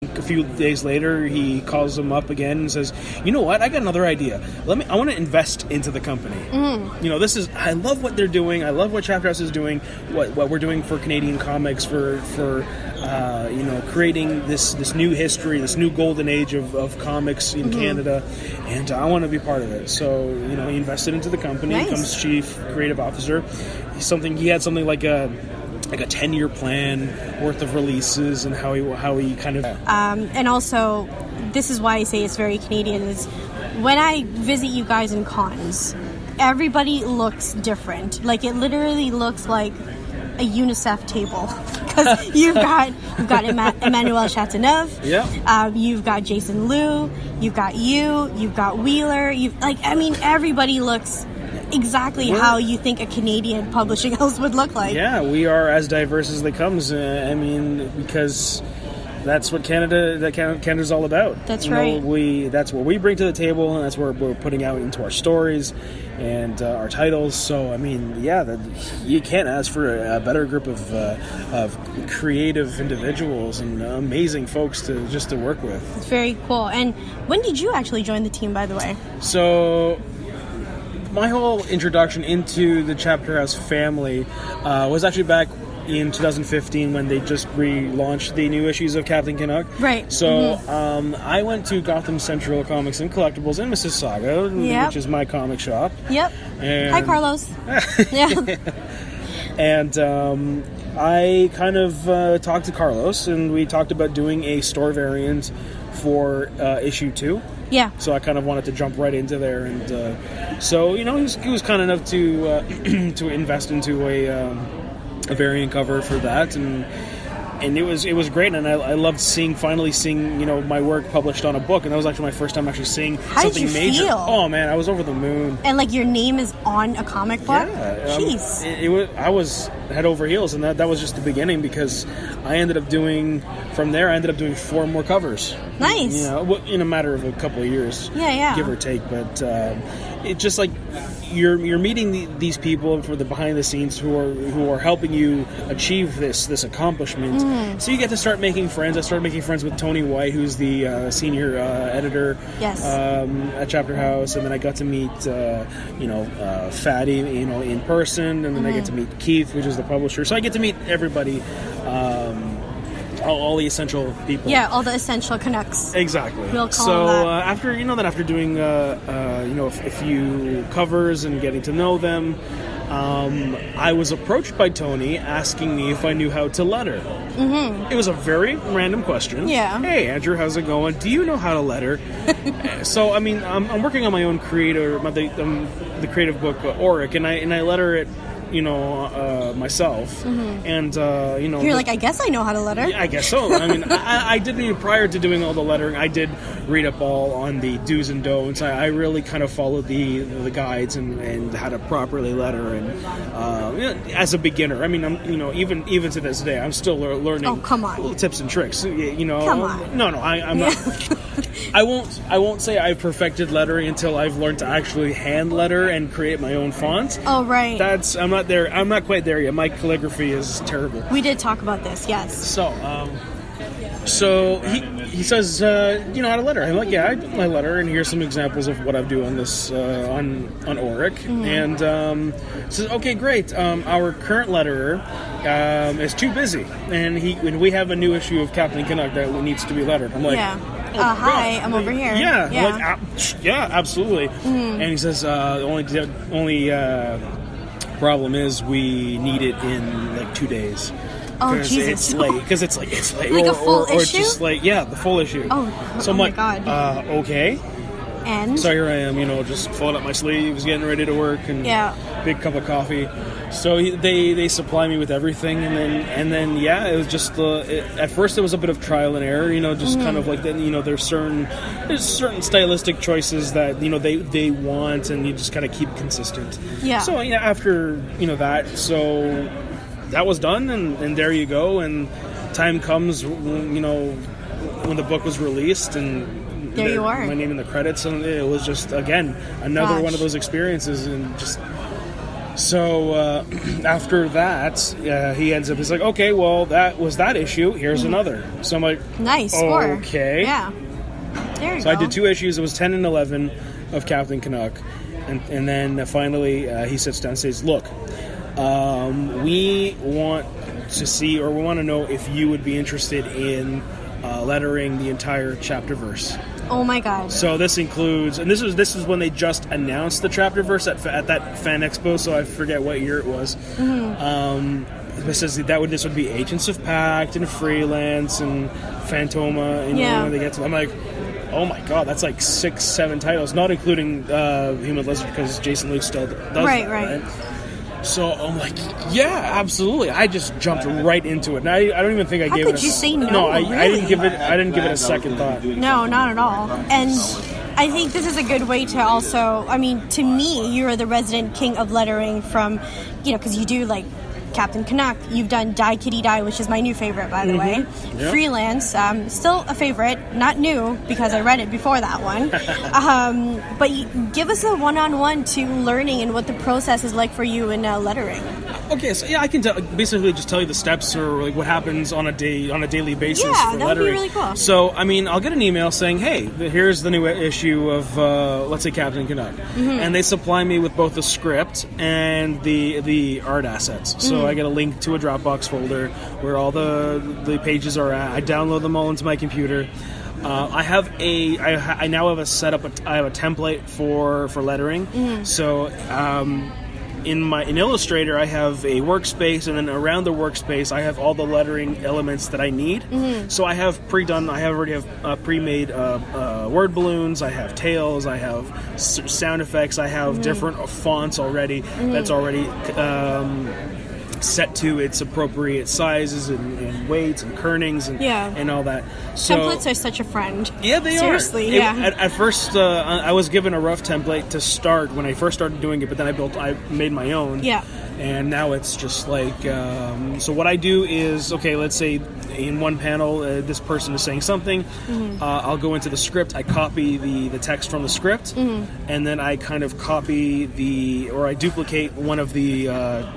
A few days later, he calls him up again and says, "You know what? I got another idea. I want to invest into the company. I love what they're doing. I love what Chapterhouse is doing. What we're doing for Canadian comics for creating this new history, this new golden age of comics in Canada, and I want to be part of it." So he invested into the company. Nice. Becomes chief creative officer. He had something like a 10-year plan worth of releases, and how he kind of and also, this is why I say it's very Canadian, is when I visit you guys in cons, everybody looks different. Like, it literally looks like a UNICEF table, because you've got Emmanuel Chateauneuf, you've got Jason Liu, you've got Wheeler, everybody looks exactly how you think a Canadian publishing house would look like. Yeah, we are as diverse as they comes. Because that's what Canada's all about. That's right. That's what we bring to the table, and that's what we're putting out into our stories and our titles. So, you can't ask for a better group of creative individuals and amazing folks to work with. It's very cool. And when did you actually join the team, by the way? So, my whole introduction into the Chapterhouse family was actually back in 2015 when they just relaunched the new issues of Captain Canuck. Right. So I went to Gotham Central Comics and Collectibles in Mississauga, which is my comic shop. Yep. And hi, Carlos. Yeah. And I kind of talked to Carlos, and we talked about doing a store variant for issue 2. Yeah. So I kind of wanted to jump right into there, and so he was kind enough to to invest into a variant cover for that, and it was great, and I loved finally seeing my work published on a book, and that was actually my first time actually seeing something major. Feel? Oh man, I was over the moon. And your name is on a comic book. Yeah, jeez. I was head over heels, and that was just the beginning, because I ended up doing 4 more covers. Nice. In a matter of a couple of years. Yeah. Give or take, but it's just like you're meeting these people for the behind the scenes who are helping you achieve this accomplishment. So you get to start making friends. I started making friends with Tony White, who's the senior editor at Chapterhouse, and then I got to meet Fatty in person, and then I get to meet Keith, which is the publisher. So I get to meet everybody. All the essential people. Yeah, all the essential Canucks. Exactly. We'll call them that. After doing a few covers and getting to know them, I was approached by Tony asking me if I knew how to letter. Mm-hmm. It was a very random question. Yeah. Hey, Andrew, how's it going? Do you know how to letter? So, I'm working on my own the creative book Auric, and I letter it myself, and you're like, I guess I know how to letter. Yeah, I guess so. I did prior to doing all the lettering, I did read up all on the do's and don'ts. I really kind of followed the guides and how to properly letter, and as a beginner, I'm even to this day, I'm still learning. Oh, come on. Little tips and tricks. Come on. No, I'm not. I won't say I've perfected lettering until I've learned to actually hand letter and create my own font. Oh, right. I'm not there. I'm not quite there yet. My calligraphy is terrible. We did talk about this, yes. So he says, you know how to letter? I'm like, yeah, I do my letter, and here's some examples of what I do on this on Auric. And says, okay, great. Our current letterer is too busy, and we have a new issue of Captain Canuck that needs to be lettered. I'm like, hi, I'm over here. Yeah, yeah, absolutely. And he says, the only problem is we need it in 2 days. Oh, Jesus. It's late. Because it's late. Like a full issue? Or just the full issue. So I'm my God. Okay. And? So here I am, just folding up my sleeves, getting ready to work, and big cup of coffee. So they supply me with everything, and then it was just at first it was a bit of trial and error, just kind of like that. There's certain stylistic choices that they want, and you just kind of keep consistent. Yeah. So after that was done, and there you go, and time comes, when the book was released, and there you are. My name in the credits, and it was just, again, another one of those experiences, and just So after that, he ends up, he's like, okay, well, that was that issue. Here's another. So I'm like, nice score. Okay. Yeah. There you go. So I did 2 issues. It was 10 and 11 of Captain Canuck. And then finally he sits down and says, look, we want to see, or we want to know if you would be interested in lettering the entire Chapterverse. Oh my god. So this includes, and this is when they just announced the Chapterverse at that fan expo, so I forget what year it was. It says this would be Agents of Pact and Freelance and Phantoma, and when they get to, I'm like, oh my god, that's like 6-7 titles, not including Human Lizard, because Jason Luke still does that, right? So I'm like, yeah, absolutely. I just jumped right into it. And I don't even think I gave it. How could you say no? No, I didn't give it. I didn't give it a second thought. No, not at all. And I think this is a good way to also. I mean, to me, you are the resident king of lettering from, because you do like Captain Canuck. You've done Kittie Die, which is my new favorite, by the way. Yep. Freelance, still a favorite, not new because I read it before that one. But give us a one-on-one to learning and what the process is like for you in lettering. Okay, so I can basically just tell you the steps or like what happens on a daily basis for lettering. Yeah, that would be really cool. So, I mean, I'll get an email saying, hey, here's the new issue of, let's say, Captain Canuck. And they supply me with both the script and the art assets. So I get a link to a Dropbox folder where all the pages are at. I download them all into my computer. I now have a setup. I have a template for lettering. So in Illustrator, I have a workspace, and then around the workspace, I have all the lettering elements that I need. So I have already have pre-made word balloons. I have tails. I have sound effects. I have different fonts already. That's already set to its appropriate sizes and weights and kernings and all that. So, templates are such a friend. Yeah, they Seriously, are. Seriously, At first, I was given a rough template to start when I first started doing it, but then I made my own. Yeah. And now it's just like, so what I do is, okay, let's say in one panel, this person is saying something. I'll go into the script. I copy the text from the script, and then I kind of copy I duplicate one of the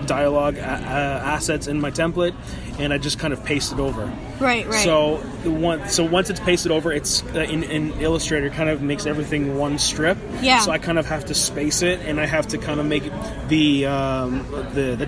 dialogue assets in my template, and I just kind of paste it over. Right. So once it's pasted over, it's in Illustrator kind of makes everything one strip. Yeah. So I kind of have to space it, and I have to kind of make the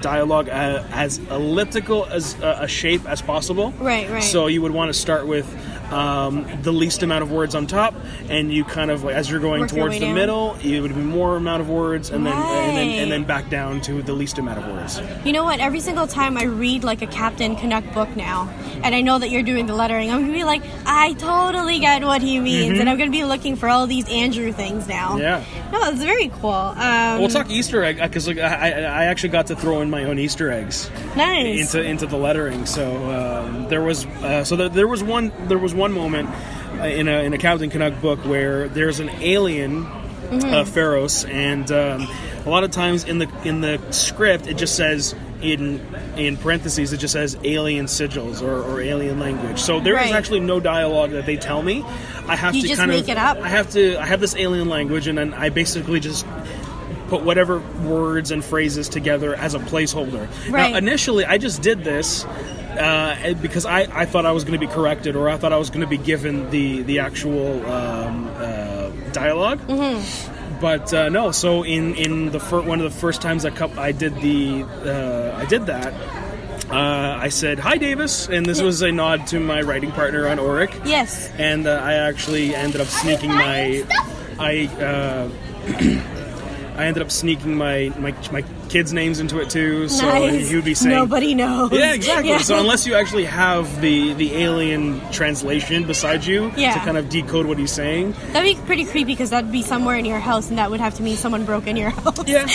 dialogue as elliptical as a shape as possible. Right. So you would want to start with the least amount of words on top, and you kind of, as you're going towards the middle, it would be more amount of words, and then back down to the least amount of words. You know what? Every single time I read like a Captain Canuck book now, and I know that you're doing the lettering, I'm gonna be like, I totally get what he means, and I'm gonna be looking for all these Andrew things now. Yeah. No, it's very cool. We'll talk Easter egg because I actually got to throw in my own Easter eggs. Nice. Into the lettering. So there was one moment in a Captain Canuck book where there's an alien, Pharos, and a lot of times in the script it just says in parentheses it just says alien sigils or alien language. So there is actually no dialogue that they tell me. I have to kind of make it up. I have this alien language, and then I basically just put whatever words and phrases together as a placeholder. Now, initially, I just did this because I thought I was going to be corrected, or I thought I was going to be given the actual dialogue. But no. So in one of the first times I did that. I said, "Hi, Davis," and this was a nod to my writing partner on Auric. Yes. And I actually ended up sneaking I ended up sneaking my kids' names into it too, so nice. He would be saying nobody knows. Yeah, exactly. Yeah. So unless you actually have the alien translation beside you to kind of decode what he's saying, that'd be pretty creepy because that'd be somewhere in your house, and that would have to mean someone broke in your house. Yeah.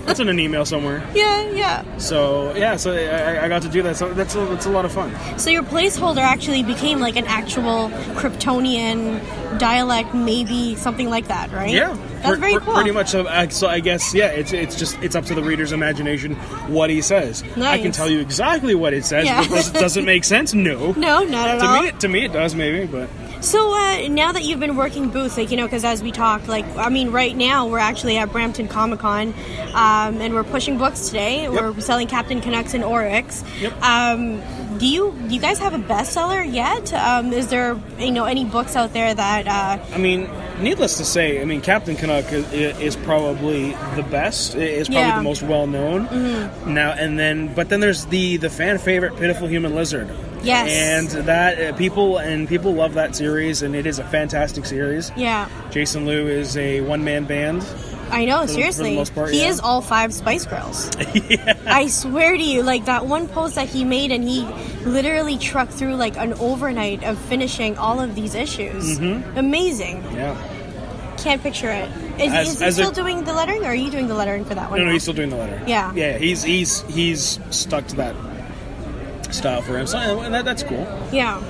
It's in an email somewhere. Yeah. So I got to do that. So that's a lot of fun. So your placeholder actually became like an actual Kryptonian dialect, maybe something like that, right? Yeah. That's very cool. Pretty much. So I guess it's up to the reader's imagination what he says. Nice. I can tell you exactly what it says. Yeah. Does it make sense? No. No, not at all. To me, it does maybe, but. So now that you've been working booths, like, you know, because as we talked, like, I mean, right now we're actually at Brampton Comic-Con, and we're pushing books today. Yep. We're selling Captain Canucks and Aurics. Yep. Do you guys have a bestseller yet? Is there, you know, any books out there that... I mean, needless to say, I mean, Captain Canuck is probably the best. It's probably the most well-known. Mm-hmm. Now, and then, but then there's the fan favorite, Pitiful Human Lizard. Yes. And that people love that series, and it is a fantastic series. Yeah. Jason Liu is a one-man band. I know, seriously. For the most part, he is all 5 Spice Girls. Yeah. I swear to you, like that one post that he made, and he literally trucked through like an overnight of finishing all of these issues. Mm-hmm. Amazing. Yeah. Can't picture it. Is he still doing the lettering, or are you doing the lettering for that one? No, he's still doing the lettering. Yeah. Yeah, he's stuck to that style for him. So that's cool. Yeah.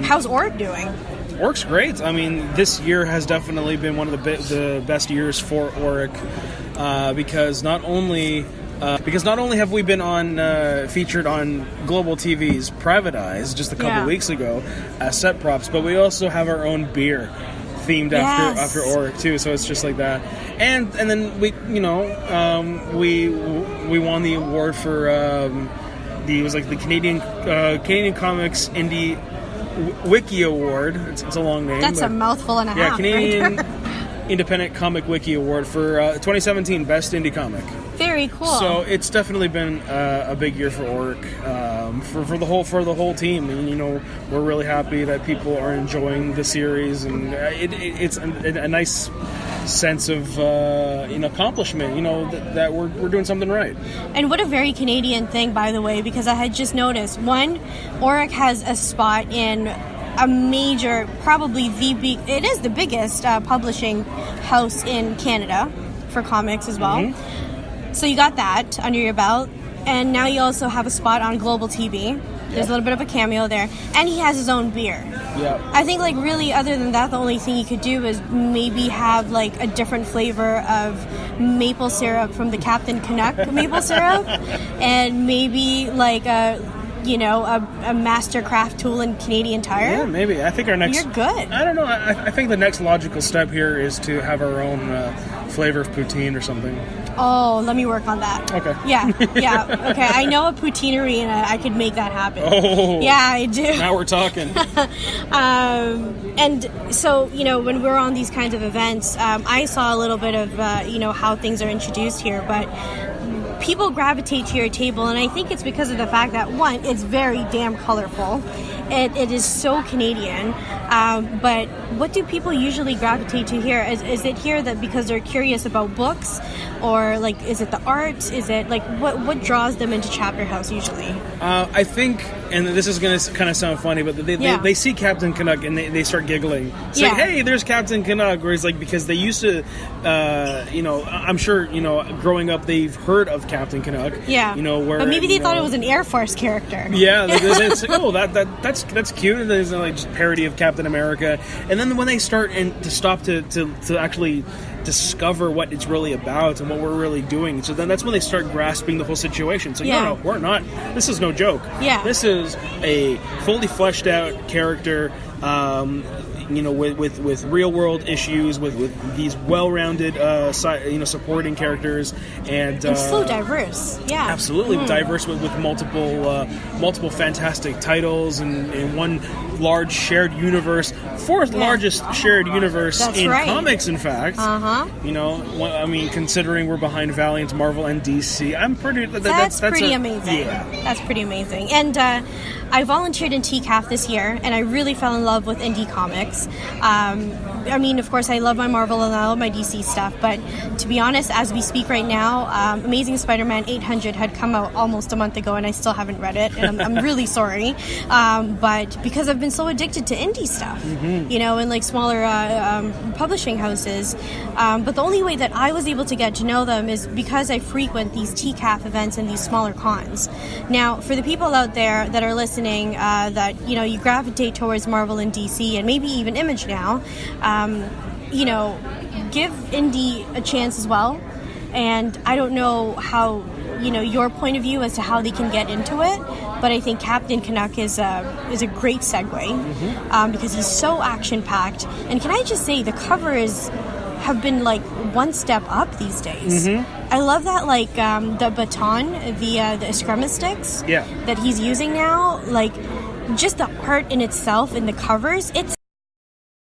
How's Auric doing? Auric's great. I mean, this year has definitely been one of the best years for Auric because not only have we been featured on Global TV's Private Eyes just a couple weeks ago as set props, but we also have our own beer themed after Auric too. So it's just like that, and then we won the award for the Canadian Comics Indie Wiki Award. It's a long name. That's a mouthful and a half. Yeah, Canadian Independent Comic Wiki Award for 2017 Best Indie Comic. Very cool. So it's definitely been a big year for Auric, for the whole team. And, you know, we're really happy that people are enjoying the series, and it's a nice sense of accomplishment. You know that we're doing something right. And what a very Canadian thing, by the way, because I had just noticed Auric has a spot in a major, probably it is the biggest publishing house in Canada for comics as well. Mm-hmm. So you got that under your belt, and now you also have a spot on Global TV. There's a little bit of a cameo there, and he has his own beer. Yeah. I think, like, really, other than that, the only thing you could do is maybe have, like, a different flavor of maple syrup from the Captain Canuck maple syrup, and maybe, like, a mastercraft tool in Canadian Tire. Yeah, maybe. I think our next... You're good. I don't know. I think the next logical step here is to have our own flavor of poutine or something. Oh, let me work on that. Okay. Yeah. Okay, I know a poutineery, and I could make that happen. Oh. Yeah, I do. Now we're talking. And so, you know, when we're on these kinds of events, I saw a little bit of, how things are introduced here, but people gravitate to your table, and I think it's because of the fact that, one, it's very damn colorful. It is so Canadian. But what do people usually gravitate to here? Is it here that because they're curious about books, or like is it the art? Is it like what draws them into Chapterhouse usually? I think, and this is going to kind of sound funny, but they see Captain Canuck and they start giggling. It's like, hey, there's Captain Canuck. Whereas like because they used to, I'm sure growing up they've heard of Captain Canuck. Yeah. But maybe they thought it was an Air Force character. Yeah. It's like, oh, that's cute. There's like just parody of Captain America, and then when they start to stop to actually discover what it's really about and what we're really doing, so then that's when they start grasping the whole situation. So no, we're not. This is no joke. Yeah, this is a fully fleshed out character. With real world issues, with these well-rounded, supporting characters, and so diverse. Yeah, absolutely diverse with multiple fantastic titles and one large shared universe, fourth largest shared universe in comics. In fact, considering we're behind Valiant, Marvel, and DC, I'm pretty. That's pretty amazing. Yeah, that's pretty amazing. And I volunteered in TCAF this year, and I really fell in love with indie comics. Of course, I love my Marvel and I love my DC stuff, but to be honest, as we speak right now, Amazing Spider-Man 800 had come out almost a month ago, and I still haven't read it, and I'm really sorry. But because I've been so addicted to indie stuff, and like smaller publishing houses, but the only way that I was able to get to know them is because I frequent these TCAF events and these smaller cons. Now, for the people out there that are listening, that you gravitate towards Marvel and DC, and maybe even Image now, give indie a chance as well. And I don't know how your point of view as to how they can get into it, but I think Captain Canuck is a great segue because he's so action-packed. And can I just say, the covers have been like one step up these days. I love that, like the baton, the eskrima sticks that he's using now, like just the art in itself in the covers, it's